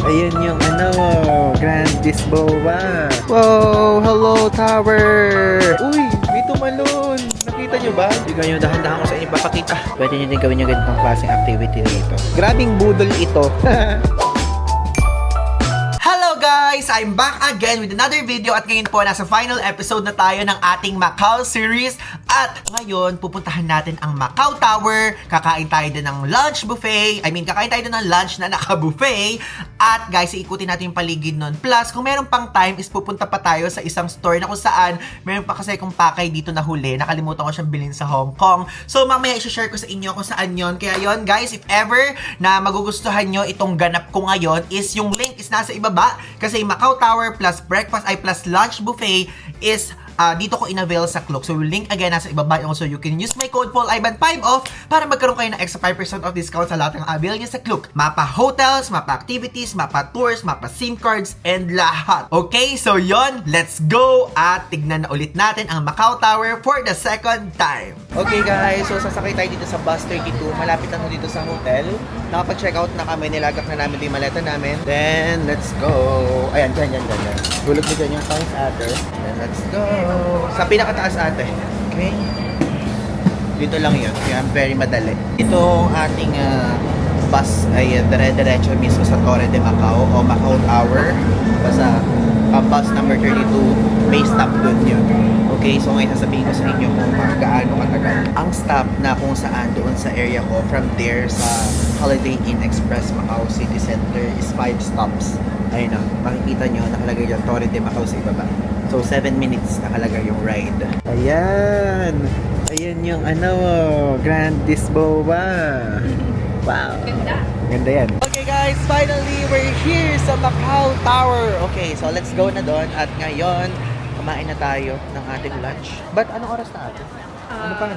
Ayun yung Grand Lisboa. Wow, hello tower. Uy, may tumalon. Nakita nyo ba? Sige nyo, dahan-dahan ko sa inyo papakita. Pwede nyo din gawin yung ganitong klaseng activity dito. Grabing budol ito. Hello guys! I'm back again with another video at ngayon po nasa final episode na tayo ng ating Macau series at ngayon pupuntahan natin ang Macau Tower, kakain tayo din ng lunch buffet, kakain tayo din ng lunch na naka-buffet at guys, iikutin natin yung paligid nun. Plus, kung meron pang time is pupunta pa tayo sa isang store na kung saan meron pa kasi akong pakay dito na huli, nakalimutan ko siyang bilhin sa Hong Kong. So mamaya i-share ko sa inyo kung saan yon. Kaya yon guys, if ever na magugustuhan nyo itong ganap ko ngayon is yung link is nasa ibaba. Kasi Macau Tower plus breakfast plus lunch buffet is dito ko in-avail sa Klook. So, yung link again nasa ibaba. Also, you can use my code PaulIvan5 off para magkaroon kayo ng extra 5% of discount sa lahat ng avail niya sa Klook. Mapa hotels, mapa activities, mapa tours, mapa SIM cards, and lahat. Okay, so yon, let's go at tignan na ulit natin ang Macau Tower for the second time. Okay guys, so sasakay tayo dito sa bus 32. Malapit na dito sa hotel. Nakapag-check out na kami, nilagak na namin yung maleta namin. Then, let's go. Ayan, dyan. Gulog mo dyan yung pants ate. Then, let's go. Sa pinakataas ate. Okay. Dito lang yun. Kaya very madali. Ito ang ating bus ay dire-diretso mismo sa Torre de Macau o Macau Tower. Basta bus number 32 may stop doon yun. Okay, so ngayon sasabihin ko sa inyo kung gaano katagal. Ang stop na kung saan doon sa area ko from there sa Holiday Inn Express Macau City Center is 5 stops. Ayun na, makikita nyo nakalagay yung Torre de Macau sa ibaba. So 7 minutes nakalagay yung ride. Ayan! Ayan yung Grand Lisboa. Wow! Ganda yan. Okay guys, finally we're here sa Macau Tower. Okay, so let's go na doon at ngayon kumain na tayo ng ating lunch. But anong oras na ate? Ano pa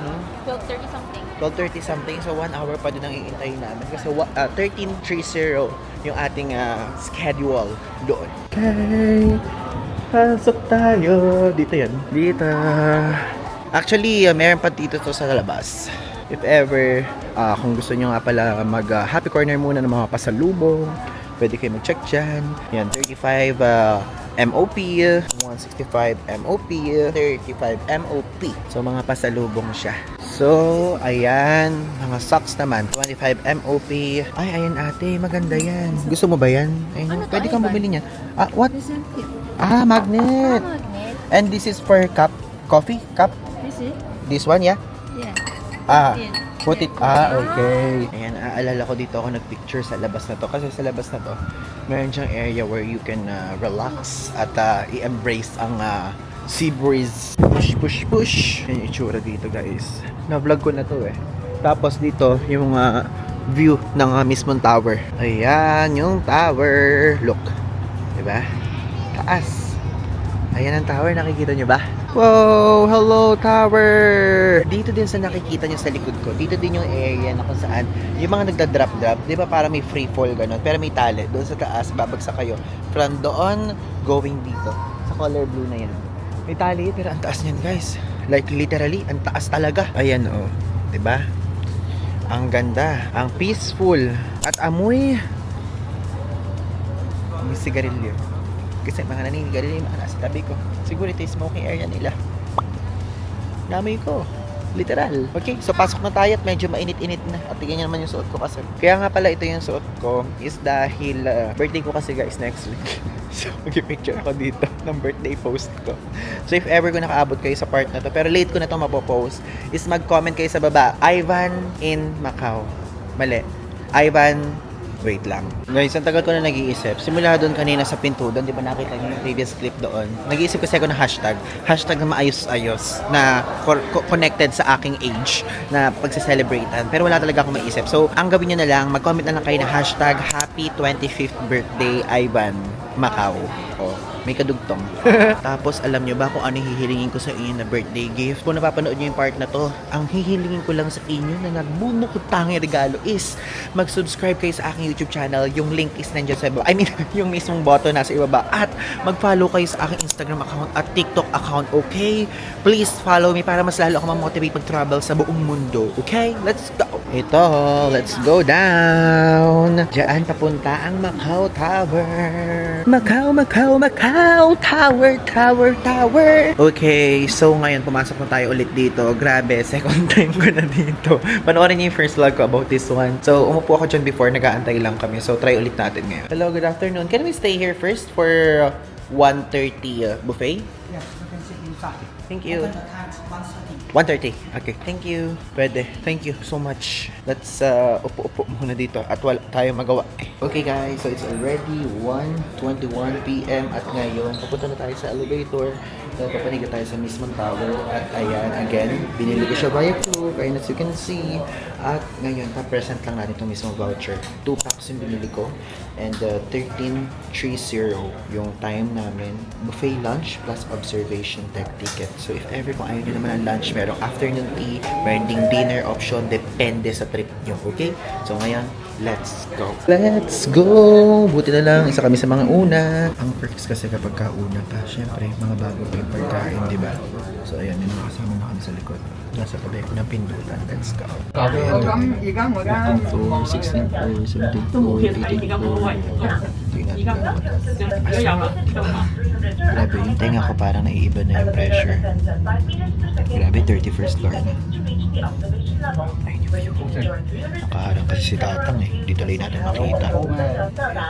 12:30 something. 12:30 something, so 1 hour pa din ang iintayin namin kasi 13:30 yung ating schedule doon. Okay, pasok tayo. Dito yan. Dito. Actually, meron pa dito to sa labas. If ever, kung gusto nyo nga pala mag happy corner muna ng mga pasalubong, pwede kayo mag-check dyan. Yan, 35 MOP, 165 MOP, 35 MOP. So, mga pasalubong siya. So, ayan. Mga socks naman, 25 MOP. Ay, ayan ate, maganda yan. Gusto mo ba yan? Ayun, Ano to, pwede kang Ivan? bumili niya. What? Magnet. Magnet. And this is for cup, coffee cup. This is? This one, yeah? Yeah. Put it. Okay. Ayan, aalala ko dito ako nagpicture sa labas na to. Kasi sa labas na to, meron siyang area where you can relax at i-embrace ang sea breeze. Push. Yan yung itsura dito guys. Na-vlog ko na to eh. Tapos dito, yung view ng mismong tower. Ayan, yung tower. Look. Diba? Taas. Ayan ang tower, nakikita nyo ba? Wow! Hello, tower! Dito din sa nakikita nyo sa likod ko, dito din yung area na kung saan yung mga nagda-drop-drop, di ba para may free fall ganun, pero may tali, doon sa taas, babagsak kayo. From doon, going dito, sa color blue na yan. May tali, pero ang taas niyan guys. Like literally, ang taas talaga. Ayan oh, di ba? Ang ganda, ang peaceful, at amoy. May sigarilyo. Kasi mga naninigarilyo yung mga nasa tabi ko. Siguro ito yung smoking area nila. Namoy ko. Literal. Okay, so pasok na tayo at medyo mainit-init na. At tignan nyo naman yung suot ko kasi. Kaya nga pala ito yung suot ko is dahil birthday ko kasi guys next week. So mag-picture ako dito ng birthday post ko. So if ever ko nakaabot kayo sa part na to, pero late ko na ito mapopost, is mag-comment kayo sa baba. Ivan in Macau. Mali. Ivan wait lang. Guys, ang tagal ko na nag-iisip. Simula doon kanina sa pinto, doon, di ba nakita niyo yung previous clip doon? Nag-iisip kasi ako ng hashtag. Hashtag na maayos-ayos na connected sa aking age na pagsa-celebratean. Pero wala talaga akong maisip. So, ang gawin nyo na lang, mag-comment na lang kayo na hashtag Happy 25th Birthday Ivan Macau. O, May kadugtong. Tapos, alam nyo ba kung ano hihilingin ko sa inyo na birthday gift? Kung napapanood nyo yung part na to, ang hihilingin ko lang sa inyo na nagbunukutanging regalo is mag-subscribe kayo sa aking YouTube channel. Yung link is nandiyan sa ibaba. I mean, yung mismong button nasa ibaba. At mag-follow kayo sa aking Instagram account at TikTok account, okay? Please follow me para mas lalo ako ma-motivate mag-travel sa buong mundo. Okay? Let's go! Ito, let's go down! Diyan papunta ang Macau Tower. Macau, Macau, Macau Tower, Tower, Tower. Okay, so ngayon pumasok na tayo ulit dito. Grabe, second time ko na dito. Panoorin niyo yung first vlog ko about this one. So, umupo ako dyan before, nag-aantay lang kami. So, try ulit natin ngayon. Hello, good afternoon. Can we stay here first for 1:30 buffet? Yes, you can sit inside. Thank you. Open the times 1:30. 1:30. Okay. Thank you. Pwede. Thank you so much. Let's upo-upo muna dito at wala tayo magawa. Okay guys, so it's already 1:21 PM at ngayon papunta na tayo sa elevator. So, papaniga tayo sa mismong tower at ayan, again, binili ko siya via Klook, ayun as you can see. At ngayon, pa-present lang natin itong mismong voucher. 2 packs yung binili ko and 13:30 yung time namin. Buffet lunch plus observation tech ticket. So if ever kung ayaw nyo naman ang lunch, merong afternoon tea, meron ding dinner option, depende sa trip nyo, okay? So ngayon, let's go. Let's go! Buti na lang, isa kami sa mga una. Ang perks kasi kapag kauna pa, syempre, mga bago pa yung pagkain, di ba? So ayan, may mga kasama na kami sa likod. Nasa tabi ko ng pindutan. Let's go. 4, 16, 4, 17, 4, 18, 4. Grabe, yung tenga ko parang naiiba na yung pressure. Grabe, 31st floor na. Ay, yung view. Nakaharang kasi si Tatang eh. Dito lang natin makita.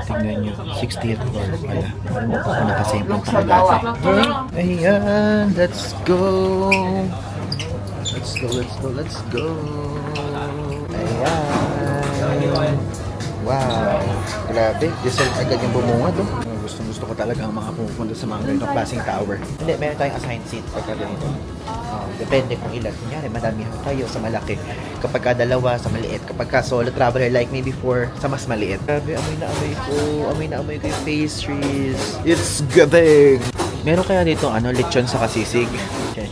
Tingnan nyo, 60th floor pala. Ako na kasi yung punta ko dati. Ayan, let's go! Let's go, let's go, let's go! Ayan! Wow! Grabe, deserve agad yung bumunga to. Gusto ko talaga ang mga pumupunta sa mga ganitong klaseng tower. Hindi, meron tayong assigned seat pagka ganito. Depende kung ilan. Kunyari, madami kayo sa malaki. Kapag ka dalawa, sa maliit. Kapag ka solo traveler like me before, sa mas maliit. Grabe, amoy na amoy ko. Amoy na amoy ko yung pastries. It's gabing! Meron kaya dito lechon sa kasisig.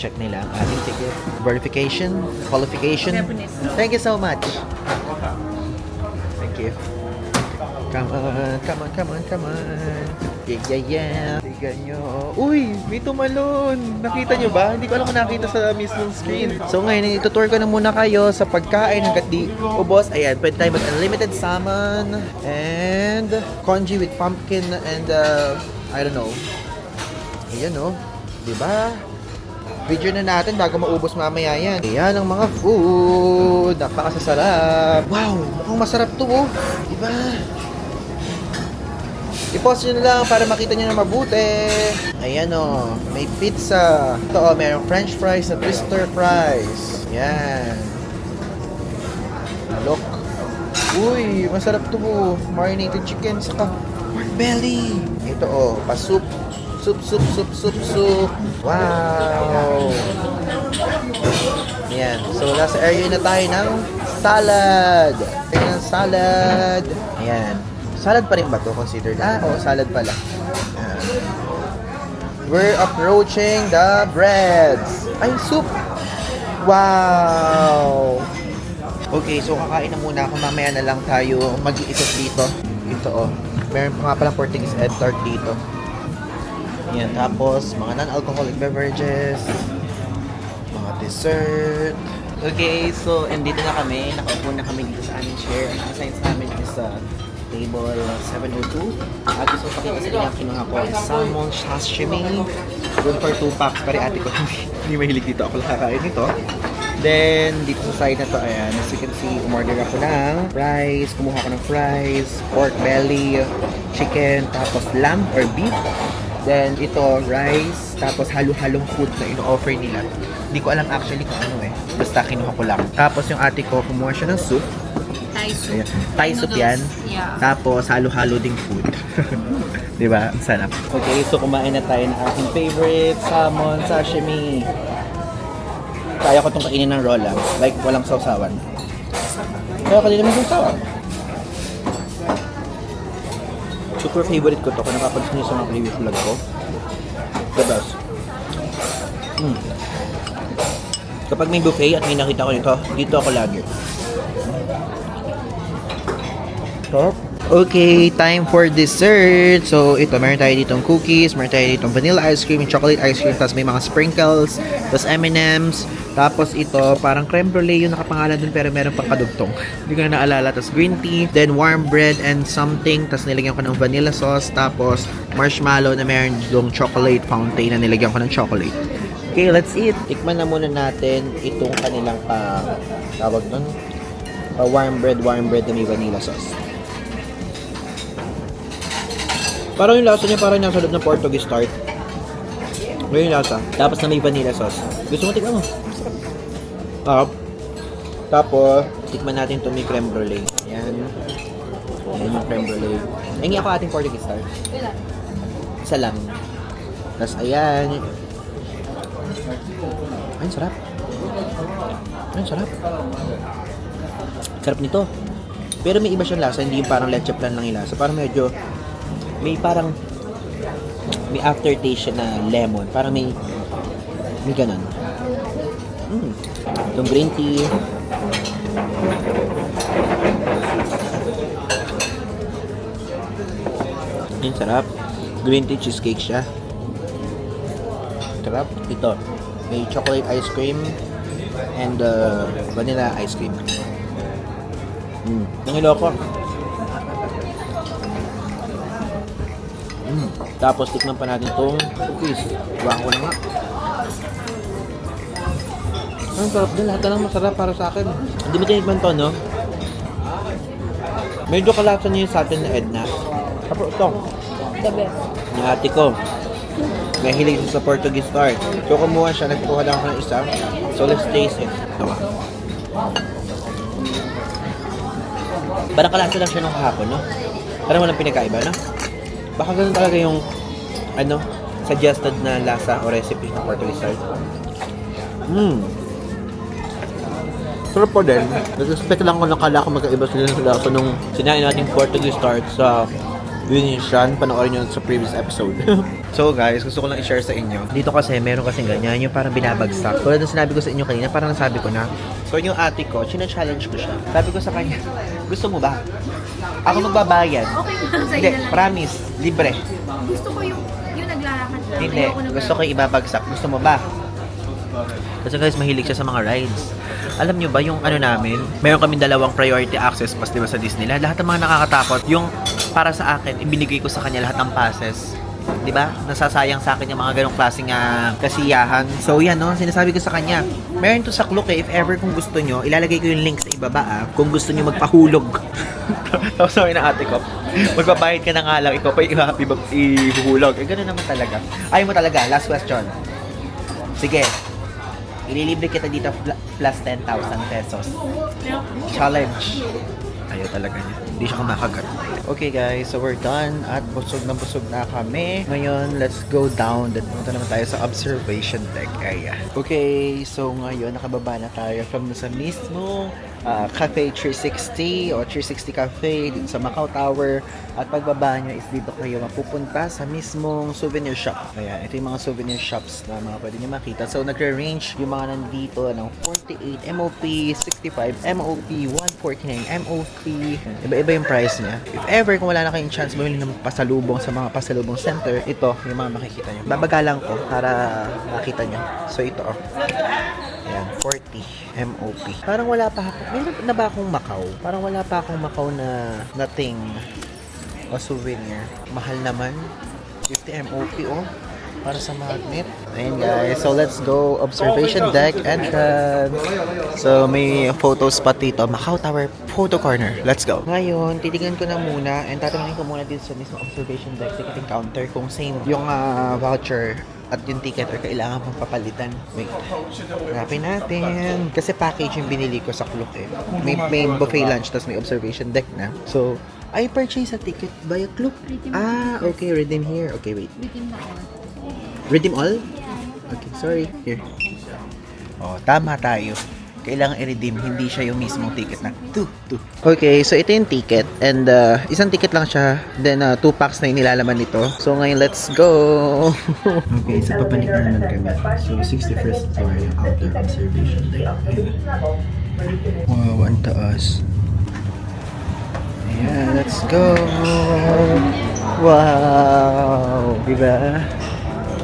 Check nila ang ating ticket. Verification, qualification. Thank you so much. Thank you. Come on, come on, come on, come on. Yeah, yeah, yeah. Tignan nyo. Uy, may tumalon. Nakita nyo ba? Hindi ko alam kung nakita sa mismong screen. So ngayon, itutour ko na muna kayo sa pagkain hanggat di ubos. Ayan, pwede tayo mag-unlimited salmon and congee with pumpkin and I don't know. Ayan o. Diba? Video na natin bago maubos mamaya yan. Ayan ang mga food. Napakasasarap. Wow, mukhang masarap to oh. Diba? I-pause nyo na lang para makita nyo na mabuti. Ayan o, may pizza. Ito o, mayroong french fries na twister fries. Ayan. Look. Uy, masarap to o. Marinated chicken, saka pork belly. Ito o, pa-soup. Soup, soup, soup, soup, soup. Wow. Ayan. So, nasa area na tayo ng salad. Area ng salad. Ayan. Salad pa rin ba to considered? Oo, salad pala. We're approaching the breads. Ay, soup! Wow! Okay, so kakain na muna ako. Mamaya na lang tayo mag-iisip dito. Ito, oh. Meron pa nga palang Portuguese egg tart dito. Yan, tapos mga non-alcoholic beverages. Mga dessert. Okay, so andito na kami. Nakaupo na kami dito sa aming chair. Ang assign sa amin is table 702. Gusto ko pakita sa inyo ang kinuha ko is salmon sashimi. Good for 2 packs. Pari ate ko hindi mahilig dito. Ako lang kakain nito. Then, dito sa side na to, ayan, as you can see, umorder ako ng fries. Kumuha ko ng fries, pork belly, chicken, tapos lamb or beef. Then, ito, rice, tapos halo-halong food na ino-offer nila. Hindi ko alam actually kung ano eh. Basta kinuha ko lang. Tapos yung ate ko, kumuha siya ng soup. Thai soup. Ayan. Thai soup yan. Yeah. Tapos halo-halo ding food. Diba? Ang sarap. Okay, so kumain na tayo ng aking favorite salmon sashimi. Kaya ko itong kainin ng raw lang. Like, walang sausawan. Kaya ka din naman sausawan. Super favorite ko to. Kung napapansin niyo sa mga previous vlog ko. The best. Kapag may buffet at may nakita ko nito, dito ako lagi. Sarap. Okay, time for dessert. So, ito, meron tayo ditong cookies, meron tayo ditong vanilla ice cream, chocolate ice cream, tapos may mga sprinkles, tapos M&M's, tapos ito, parang creme brulee yung nakapangalan dun, pero meron pang kadugtong. Hindi ko na naalala. Tapos green tea, then warm bread and something, tapos nilagyan ko ng vanilla sauce, tapos marshmallow na meron ditong chocolate fountain na nilagyan ko ng chocolate. Okay, let's eat. Tikman na muna natin itong kanilang tawag nun, warm bread na may vanilla sauce. Parang yung lasa niya parang nasa loob ng Portuguese tart. May yung lasa. Tapos na may vanilla sauce. Gusto mo tikman mo? Tapos, tikman natin itong may creme brulee. Ayan. Ayan yung creme brulee. Hingi ako ating Portuguese tart. Isa lang. Tapos ayan. Ay, sarap. Ay, sarap. Sarap nito. Pero may iba siyang lasa. Hindi yung parang leche plan lang yung lasa. Parang medyo may aftertaste siya na lemon. Parang may ganun. Itong green tea. Yung sarap. Green tea cheesecake siya. Sarap. Ito. May chocolate ice cream and vanilla ice cream. Nangiloko. Tapos tikman pa natin itong cookies. Buwan ko na nga. Ang sarap din. Lahat na lang masarap para sa akin. Hindi mo tinikman to, no? Medyo kalasa niya yung sa atin na Edna. Tapos ito. The best. Yung ate ko. May hilig sa Portuguese tart. So kumuha siya. Nagkuha lang ako ng isa. So let's taste it. Tawa. Parang kalasa lang siya nung kahapon, no? Parang walang pinagkaiba, no? Baka ganun talaga yung suggested na lasa o recipe ng Portuguese tart. Sarap po din. Nag-expect lang ko na kala ko magkaiba sila ng lasa nung sinain natin Portuguese tart sa Venetian. Panoorin nyo sa previous episode. So guys, gusto ko lang i-share sa inyo. Dito kasi, meron kasing ganyan, yung parang binabagsak. Tulad ng sinabi ko sa inyo kanina, parang nasabi ko na. So yung ate ko, challenge ko siya. Sabi ko sa kanya, gusto mo ba? Ako magbabayad. Okay lang sa Hindi, inyo lang. promise, libre. Gusto ko yung naglalakad lang. Hindi, gusto ko ibabagsak. Gusto mo ba? Kasi guys, mahilig siya sa mga rides. Alam nyo ba yung namin, meron kaming dalawang priority access pass, diba, sa Disneyland. Lahat ng mga nakakatakot, yung para sa akin, ibinigay ko sa kanya lahat ng passes. Diba? Nasasayang sa akin yung mga ganong klaseng kasiyahan. So yan, no? Sinasabi ko sa kanya, meron to sa Klook if ever kung gusto nyo, ilalagay ko yung link sa ibaba kung gusto nyo magpahulog. Tapos sabi na ate ko, magbabayad ka na nga lang, ikaw pa ihuhulog. Eh, gano'n naman talaga. Ayaw mo talaga. Last question. Sige. Ililibre kita dito plus 10,000 pesos. Challenge. Ayaw talaga niya. Hindi siya kumakagat. Okay guys, so we're done at busog na kami. Ngayon, let's go down. Punta naman tayo sa observation deck area. Okay, so ngayon nakababa na tayo from sa mismo Cafe 360 o 360 Cafe dito sa Macau Tower. At pagbaba nyo is dito kayo mapupunta sa mismong souvenir shop. Kaya ito yung mga souvenir shops na mga pwede nyo makita. So nagre-range yung mga nandito ng 48 MOP, 65 MOP, 149 MOP. Iba-iba yung price niya. If ever kung wala na kayong chance bumili ng pasalubong sa mga pasalubong center, ito yung mga makikita nyo. Babagalan ko para makita nyo. So ito ayan, 40 MOP. Parang wala pa ako. Meron na ba akong Macau? Parang wala pa akong Macau na nothing o souvenir. Mahal naman. 50 MOP para sa magnet. Ayun guys, so let's go observation deck entrance. So may photo spot dito, Macau Tower Photo Corner. Let's go. Ngayon, titignan ko na muna and tatanungin ko muna dito sa mismo observation deck ticketing counter kung same yung voucher at yung ticket or kailangan pang papalitan. Wait. Hanapin natin. Kasi package yung binili ko sa Klook eh. May buffet lunch tapos may observation deck na. So, I purchase a ticket via Klook. Okay. Redeem here. Okay, wait. Redeem na all. Redeem all? Okay, sorry. Here. Oh, tama tayo. kailangan i-redeem. Hindi siya yung mismong ticket na 2. Okay, so ito yung ticket. And isang ticket lang siya. Then 2 packs na yung nilalaman nito. So ngayon, let's go! Okay, so papalik na naman kami. So 61st floor yung outdoor observation deck. Wow, ang taas. Yeah, let's go! Wow! Diba?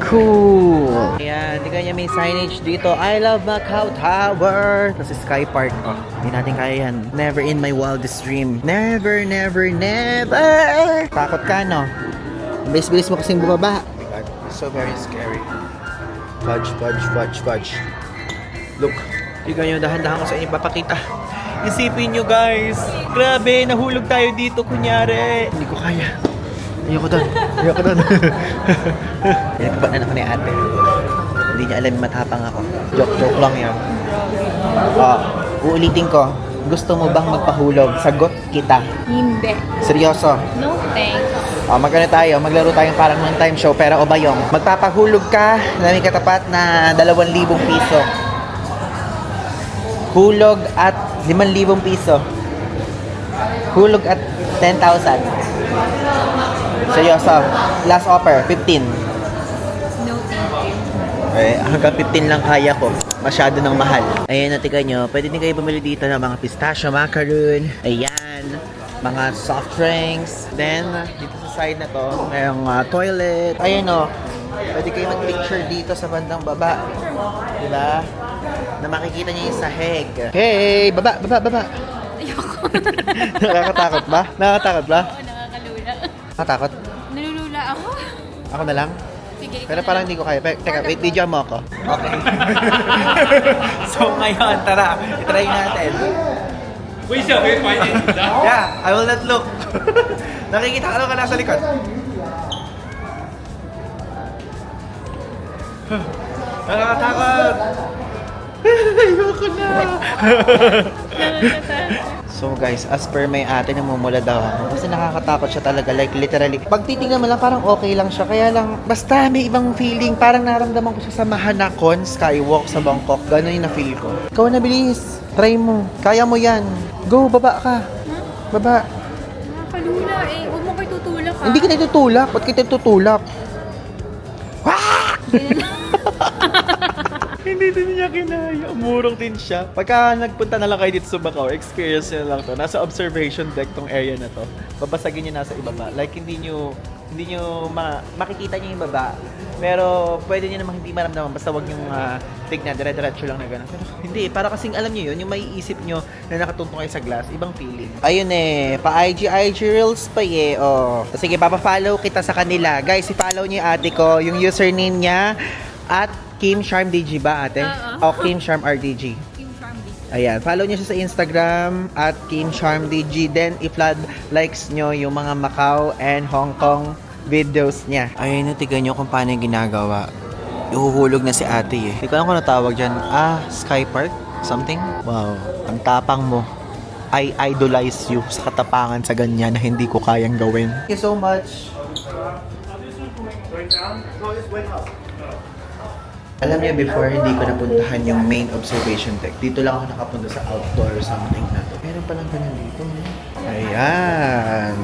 Cool! Ayan, tingnan niya may signage dito. I love Macau Tower! Tapos Sky Park. Oh, hindi natin kaya yan. Never in my wildest dream. Never, never, never! Takot ka, no? Bilis-bilis mo kasing bumaba. Oh my God, it's so very scary. Fudge, fudge, fudge, fudge. Look. Tingnan nyo, dahan-dahan ko sa inyo papakita. Isipin nyo guys, grabe, nahulog tayo dito kunyari. Hindi ko kaya. Ayoko doon. Ayoko doon. Pinagpapanan ako ni ate. Hindi niya alam matapang ako. Joke lang yan. Uulitin ko. Gusto mo bang magpahulog? Sagot kita. Hindi. Seryoso. No thanks. Magkano tayo? Maglaro tayong parang one-time show pero o bayong. Magpapahulog ka na may katapat na 2,000 piso. Hulog at 5,000 piso. Hulog at 10,000. Seryoso. Last offer, 15. No thank you. Okay, hanggang 15 lang kaya ko. Masyado nang mahal. Ayan, natikan nyo. Pwede din kayo bumili dito ng mga pistachio macaroon. Ayan. Mga soft drinks. Then, dito sa side na to, mayroong toilet. Ayan o. Pwede kayo mag-picture dito sa bandang baba. Diba? Na makikita niyo yung sahig. Hey! Baba! Ayoko. Nakakatakot ba? Nakakatakot ba? Oo, nakakalula. Nakakatakot? Nalulula ako. Ako na lang? Sige, ikaw Pero na parang lang. hindi ko kaya. Teka, wait, video mo ako. Okay. So ngayon, tara, itry natin. Yeah, I will not look. Nakikita ka nasa likod. Nakakatakot. Ayoko na. So guys, as per may ate, namumula daw ako. Kasi nakakatakot siya talaga, like literally. Pag titingnan mo lang, parang okay lang siya. Kaya lang, basta may ibang feeling. Parang naramdaman ko siya sa Mahanakon Skywalk sa Bangkok. Ganon yung na-feel ko. Ikaw na, bilis. Try mo. Kaya mo yan. Go, baba ka. Baba. Nakakalula eh. Huwag mo kayo tutulak ha. Hindi ka na tutulak. Ba't kita tutulak? Hindi din niya kinaya. Umurong din siya. Pagka nagpunta na lang kayo dito sa Macau, experience nyo lang to. Nasa observation deck tong area na to. Babasagin nyo nasa ibaba. Like, hindi nyo makikita nyo yung baba. Pero, pwede nyo namang hindi maramdaman. Basta wag nyo tignan. Dire-diretso lang na gano'n. Pero, hindi. Para kasing alam nyo yun, yung maiisip nyo na nakatuntong kayo sa glass, ibang feeling. Ayun pa-IG Reels pa oh. Sige, papafollow kita sa kanila. Guys, i-follow nyo yung ate ko. Yung username niya at Kim Charm DG ba ate? O Kim Charm RDG. Kim Charm DG. Ayan, follow nyo siya sa Instagram at Kim Charm DG. Then, i-flood likes nyo yung mga Macau and Hong Kong videos niya. Ayun, natigan nyo kung paano yung ginagawa. Ihuhulog na si ate eh. Hindi ko alam kung natawag dyan. Sky Park? Something? Wow, ang tapang mo. I idolize you sa katapangan sa ganyan na hindi ko kayang gawin. Thank you so much. Alam niyo, before hindi ko napuntahan yung main observation deck. Dito lang ako nakapunta sa outdoor something na to. Meron palang ganun dito. Ayan.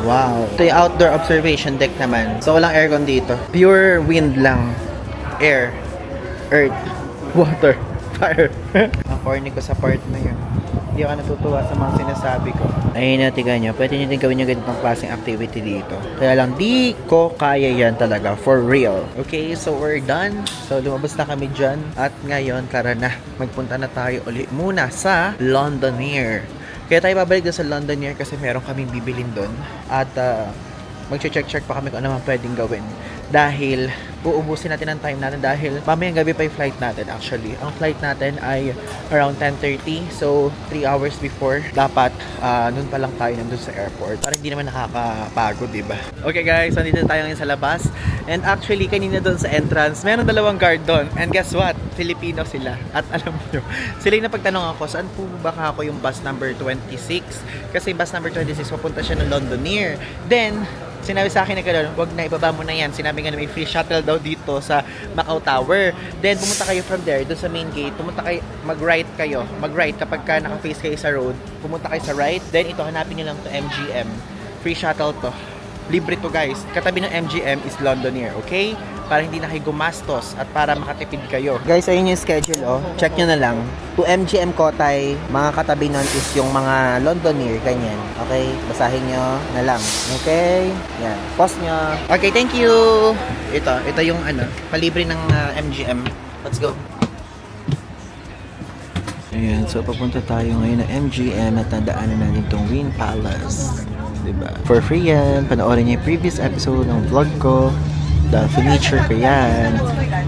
Wow. Ito yung outdoor observation deck naman. So, walang aircon dito. Pure wind lang. Air. Earth. Water. Fire. Ang corny ko sa part na yun. Hindi ako natutuwa sa mga sinasabi ko. Ayun na, tiga nyo. Pwede nyo din gawin yung ganitong klaseng activity dito. Kaya lang, di ko kaya yan talaga. For real. Okay, so we're done. So, lumabas na kami dyan. At ngayon, tara na. Magpunta na tayo ulit muna sa Londonair. Kaya tayo babalik doon sa Londonair kasi meron kaming bibilin doon. At mag-check pa kami kung ano man pwedeng gawin. Dahil uubusin natin ang time natin dahil mamayang gabi pa yung flight natin actually. Ang flight natin ay around 10:30. So, 3 hours before, dapat nun pa lang tayo nandun sa airport. Para hindi naman nakakapagod, diba? Okay guys, nandito tayo ngayon sa labas. And actually, kanina doon sa entrance, meron 2 guard doon. And guess what? Filipino sila. At alam nyo, sila yung napagtanong ako, saan po ba ako yung bus number 26? Kasi bus number 26, papunta siya ng Londonair. Then, Sinabi sa akin na gano'n, wag na, ibaba mo na yan. Sinabi nga na may free shuttle daw dito sa Macau Tower. Then, pumunta kayo from there, doon sa main gate. Pumunta kayo, mag-right kayo. Mag-right kapag ka naka-face kayo sa road. Pumunta kayo sa right. Then, ito, hanapin nyo lang to MGM. Free shuttle to. Libre to guys. Katabi ng MGM is Londonair, okay? Para hindi na kayo gumastos at para makatipid kayo. Guys, ayun yung schedule, oh. Check nyo na lang. To MGM Kotay, mga katabi nun is yung mga Londonair, ganyan. Okay? Basahin nyo na lang. Okay? Yan. Pause nyo. Okay, thank you! Ito yung palibre ng MGM. Let's go. Ayan, so papunta tayo ngayon ng MGM at nadaanan natin itong Wynn Palace. Diba? For free yan. Panoorin niyo yung previous episode ng vlog ko. The furniture ko yan.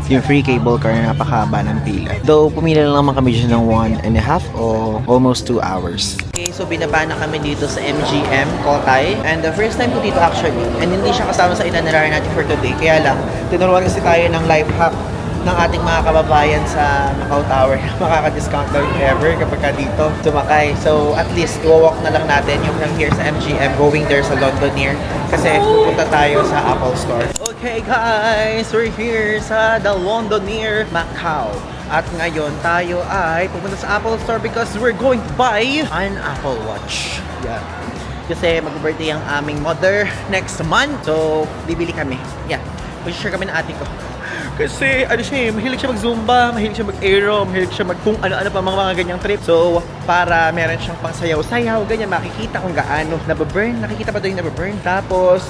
Yung free cable car na napakahaba ng pila. Though, pumila lang naman kami dyan ng 1.5 o almost 2 hours. Okay, so binaba na kami dito sa MGM Kotay. And the first time ko dito actually. And hindi siya kasama sa itinerary natin for today. Kaya lang, tinuruan kasi tayo ng life hack ng ating mga kababayan sa Macau Tower. Makaka-discount daw if ever kapag ka dito sumakay. So, at least, iwawalk na lang natin yung from here sa MGM going there sa Londonair. Kasi pupunta tayo sa Apple Store. Okay guys, we're here sa the Londonair Macau. At ngayon, tayo ay pupunta sa Apple Store because we're going to buy an Apple Watch. Yeah. Kasi mag-birthday ang aming mother next month. So, bibili kami. Yeah. Mag-share kami ng ate ko. Kasi, mahilig siya mag-zumba, mahilig siya mag-aero, mahilig siya kung ano-ano pa mga ganyang trip. So, para meron siyang pang sayaw-sayaw, ganyan, makikita kung gaano nababurn. Nakikita pa doon yung nababurn. Tapos,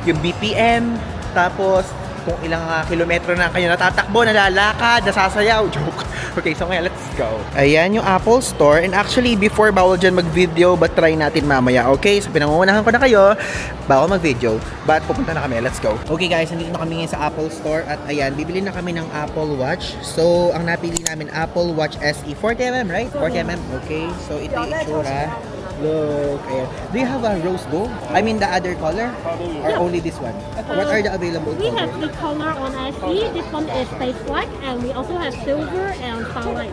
yung BPM. Tapos, kung ilang kilometro na kayo natatakbo, nalalakad, nasasayaw. Joke. Okay, so ngayon, let's go. Ayan yung Apple Store. And actually, before, bawal dyan mag-video, but try natin mamaya. Okay, so pinangungunahan ko na kayo. Bawal mag-video, but pupunta na kami. Let's go. Okay guys, nandito na kami ngayon sa Apple Store. At ayan, bibili na kami ng Apple Watch. So, ang napili namin, Apple Watch SE. 40mm, right? 40mm. Okay, so ito yung itsura. Look, ayan. Do you have a rose gold? I mean the other color? Or only this one? What are the available We have colors? the color on SE. This one is space black, and we also have silver and starlight.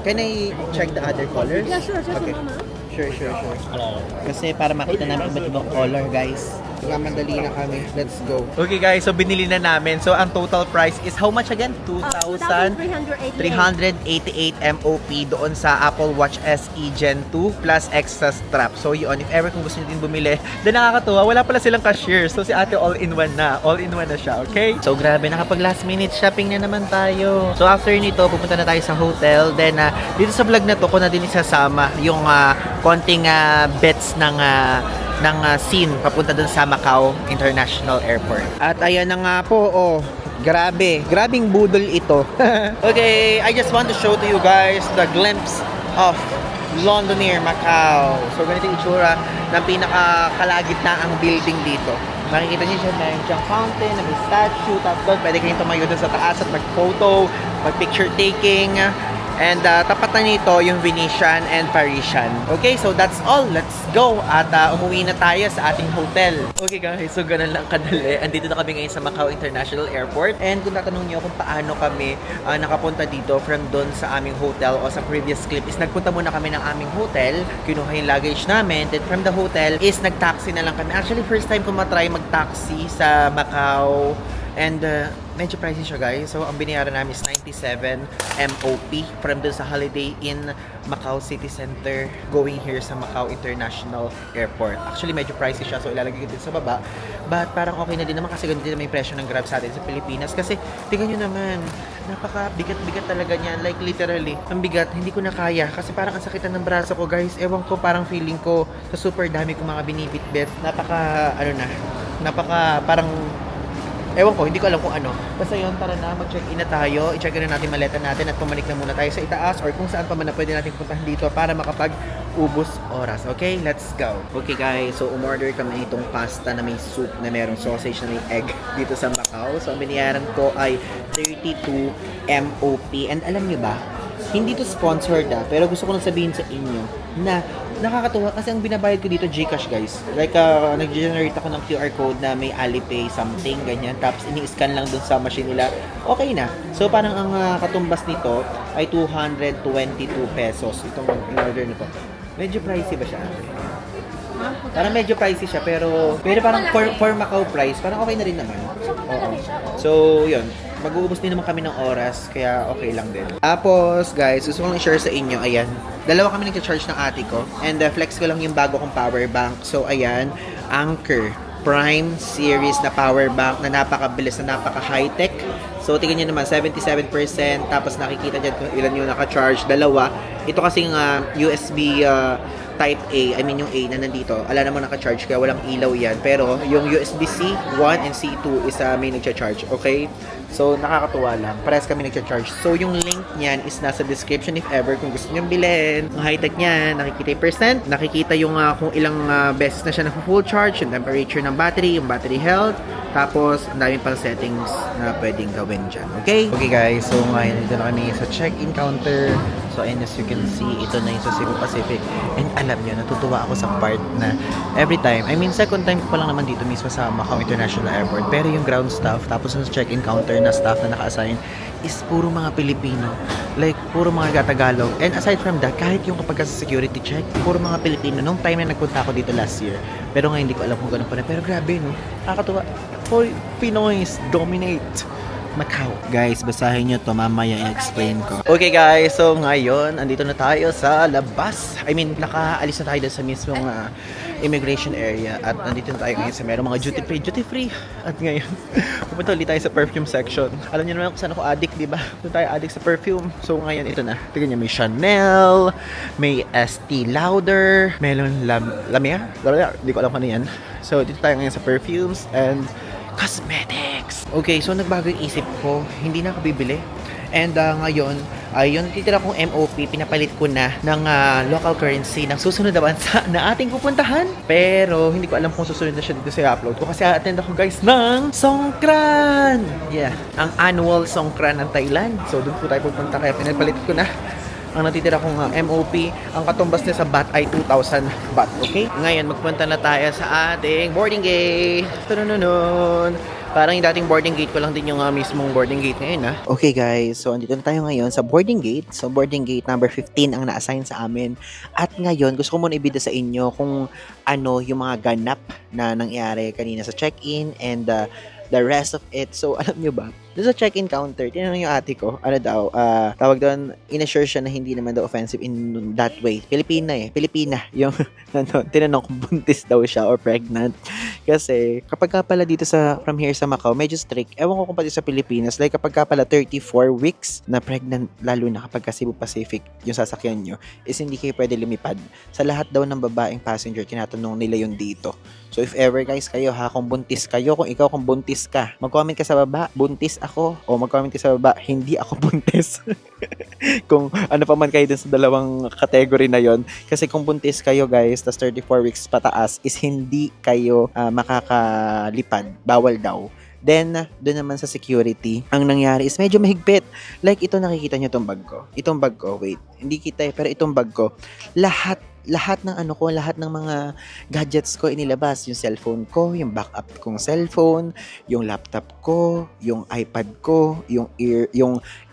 Can I check the other colors? Yeah, sure. Just Okay. a moment. Sure. Kasi para makita namin iba't ibang color, guys. Madali na kami. Let's go. Okay, guys. So, binili na namin. So, ang total price is how much again? 2,388 MOP doon sa Apple Watch SE Gen 2 plus extra strap. So, yun. If ever kung gusto nyo din bumili, then nakakatuwa. Wala pala silang cashier. So, si ate all-in-one na. All-in-one na siya. Okay? So, grabe. Nakapag last minute shopping na naman tayo. So, after nito, pupunta na tayo sa hotel. Then, dito sa vlog na to, ko na din isasama yung konting bets ng scene papunta dun sa Macau International Airport. At ayan na nga po, grabing budol ito. Okay, I just want to show to you guys the glimpse of Londonair Macau. So, ganito yung itsura ng pinakakalagitnaang building dito. Makikita niyo siya, meron siyang fountain, may statue, tapos doon pwede kayong tumayo doon sa taas at mag-photo, mag-picture taking. And tapat na nito yung Venetian and Parisian. Okay, so that's all. Let's go. At umuwi na tayo sa ating hotel. Okay guys, so ganun lang kadali. Andito na kami ngayon sa Macau International Airport. And kung tatanong niyo kung paano kami nakapunta dito from doon sa aming hotel o sa previous clip is nagpunta muna kami ng aming hotel. Kinuha yung luggage namin. Then from the hotel is nag-taxi na lang kami. Actually, first time ko matry mag-taxi sa Macau. And medyo pricey siya guys. So ang binayaran namin is 97 MOP from dun sa Holiday Inn Macau City Center going here sa Macau International Airport. Actually medyo pricey siya, so ilalagay ko din sa baba. But parang okay na din naman kasi ganun din naman yung presyo ng Grab sa atin sa Pilipinas. Kasi tingnan nyo naman, napaka bigat-bigat talaga niyan. Like literally, ang bigat, hindi ko na kaya. Kasi parang ang sakitan ng braso ko guys. Ewan ko, parang feeling ko sa super dami ko mga binibit-bit. Parang ewan ko, hindi ko alam kung ano. Basta yun, tara na, mag-check-in na tayo. I-check na natin maleta natin at pumalik na muna tayo sa itaas or kung saan pa man na pwede natin puntahan dito para makapag-ubos oras. Okay, let's go. Okay guys, so umorder kami itong pasta na may soup na merong sausage na may egg dito sa Macau. So ang binayaran ko ay 32 MOP. And alam nyo ba, hindi to sponsored pero gusto ko lang sabihin sa inyo na nakakatuwa kasi ang binabayad ko dito GCash guys. Like nag-generate ako ng QR code na may Alipay something ganyan, tapos ini-scan lang dun sa machine nila. Okay na. So parang ang katumbas nito ay 222 pesos itong in-order nito. Medyo pricey ba siya? Parang medyo pricey siya, pero parang for Macau price, parang okay na rin naman. Oo. So, yun. Mag-uubos din naman kami ng oras, kaya okay lang din. Tapos, guys, gusto kong i-share sa inyo, ayan. Dalawa kami nag-charge ng ate ko. And flex ko lang yung bago kong power bank. So, ayan, Anker Prime series na power bank na napakabilis, na napaka-high-tech. So, tingnan nyo naman, 77%. Tapos, nakikita dyan kung ilan yung naka-charge. Dalawa. Ito kasing USB Type A, I mean yung A na nandito, ala namang naka-charge kaya walang ilaw yan. Pero yung USB-C 1 and C2 is may nagcha-charge, okay? So, nakakatuwa lang. Parehas kami nagcha-charge. So, yung link niyan is nasa description if ever kung gusto nyo bilhin. Ang high-tech niyan, nakikita yung percent, nakikita yung kung ilang beses na siya na-full charge, yung temperature ng battery, yung battery health, tapos, ang daming pang settings na pwedeng gawin dyan. Okay? Okay guys, so ngayon dito na kami sa check-in counter. So, and as you can see, ito na yung sa Cebu Pacific. And alam nyo, natutuwa ako sa part na every time, I mean, second time ko pa lang naman dito mismo sa Macau International Airport. Pero yung ground staff, tapos yung check-in counter na staff na naka-assign, is puro mga Pilipino. Like, puro mga Tagalog. And aside from that, kahit yung kapag sa security check, puro mga Pilipino. Nung time na nagpunta ako dito last year. Pero ngayon, hindi ko alam kung ganun pa na. Pero grabe, no? Nakakatuwa. Hoy, Pinoys, dominate Macau. Guys, basahin nyo to, mamaya i-explain ko. Okay guys, so ngayon, andito na tayo sa labas. I mean, nakaalis na tayo dun sa mismong immigration area. At nandito na tayo ngayon sa merong mga duty free. At ngayon, pupunta ulit tayo sa perfume section. Alam niyo naman kung saan ako addict, di ba? Doon tayo addict sa perfume. So ngayon, ito na. Tignan niyo, may Chanel, may Estee Lauder, Melon Lamia? Hindi ko alam kung ano yan. So, dito tayo ngayon sa perfumes and cosmetics. Okay, so nagbago yung isip ko. Hindi na ako bibili. And ngayon, yung titira kong MOP, pinapalit ko na ng local currency ng susunod na bansa na ating pupuntahan. Pero, hindi ko alam kung susunod na siya dito sa upload ko. Kasi attend ako guys ng Songkran! Yeah, ang annual Songkran ng Thailand. So, doon po tayo pupunta. Kaya pinapalit ko na. Ang natitira kong MOP, ang katumbas niya sa baht ay 2,000 baht, okay? Ngayon, magpunta na tayo sa ating boarding gate. Tunununun. Parang yung dating boarding gate ko lang din yung mismong boarding gate ngayon, ha? Okay, guys. So, andito na tayo ngayon sa boarding gate. So, boarding gate number 15 ang na-assign sa amin. At ngayon, gusto ko muna ibida sa inyo kung ano yung mga ganap na nangyari kanina sa check-in and the rest of it. So, alam nyo ba? Doon sa check-in counter, tinanong yung ate ko, ano daw, tawag doon, in-assure siya na hindi naman daw offensive in that way. Pilipina yung tinanong kung buntis daw siya or pregnant. Kasi, kapag ka pala dito from here sa Macau, medyo strict. Ewan ko kung pati sa Pilipinas, like kapag ka pala 34 weeks na pregnant, lalo na kapag ka Cebu Pacific, yung sasakyan nyo, is hindi kayo pwede lumipad. Sa lahat daw ng babaeng passenger, tinatanong nila yung dito. So, if ever guys kayo kung buntis kayo, kung ikaw kung buntis ka, mag-comment ka sa baba, buntis ako, o mag-comment ka sa baba, hindi ako buntis. Kung ano pa man kayo dun sa dalawang category na yon. Kasi kung buntis kayo guys, tas 34 weeks pataas, is hindi kayo makakalipad. Bawal daw. Then, doon naman sa security, ang nangyari is medyo mahigpit. Like, ito nakikita nyo itong bag ko. Itong bag ko, wait, hindi kita pero itong bag ko, lahat ng lahat ng mga gadgets ko inilabas. Yung cellphone ko, yung backup kong cellphone, yung laptop ko, yung iPad ko, yung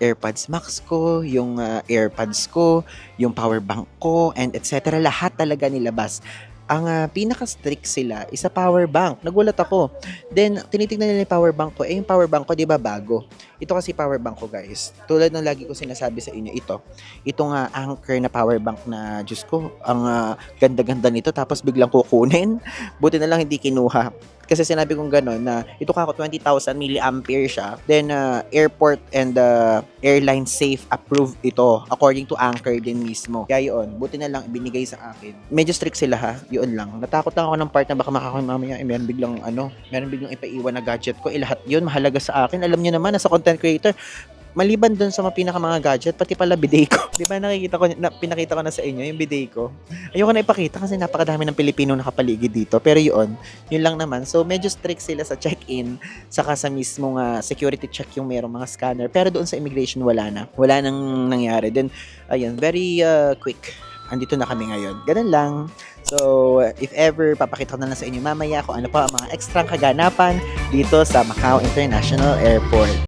AirPods Max ko, yung AirPods ko, yung power bank ko, and etc. Lahat talaga nilabas. Ang pinaka-strict sila is sa power bank. Nagulat ako. Then, tinitignan nila yung power bank ko. Yung power bank ko, di ba, bago? Ito kasi power bank ko, guys. Tulad ng lagi ko sinasabi sa inyo, itong Anker na power bank na, Diyos ko, ang ganda-ganda nito, tapos biglang kukunin. Buti na lang hindi kinuha. Kasi sinabi kong gano'n na ito kako 20,000 milliampere siya. Then airport and airline safe approved ito according to Anker din mismo. Kaya yun, buti na lang ibinigay sa akin. Medyo strict sila ha, yun lang. Natakot lang ako ng part na baka makakuha mamaya meron biglang ipaiwan na gadget ko. Lahat yun mahalaga sa akin. Alam niyo naman, nasa content creator, maliban dun sa mga gadget, pati pala bidet ko. Di ba pinakita ko na sa inyo yung bidet ko? Ayoko na ipakita kasi napakadami ng Pilipino nakapaligid dito. Pero yun lang naman. So, medyo strict sila sa check-in, saka sa mismong security check yung merong mga scanner. Pero doon sa immigration, wala na. Wala nang nangyari. Then, ayun, very quick. Andito na kami ngayon. Ganun lang. So, if ever, papakita ko na lang sa inyo mamaya kung ano pa ang mga ekstrang kaganapan dito sa Macau International Airport.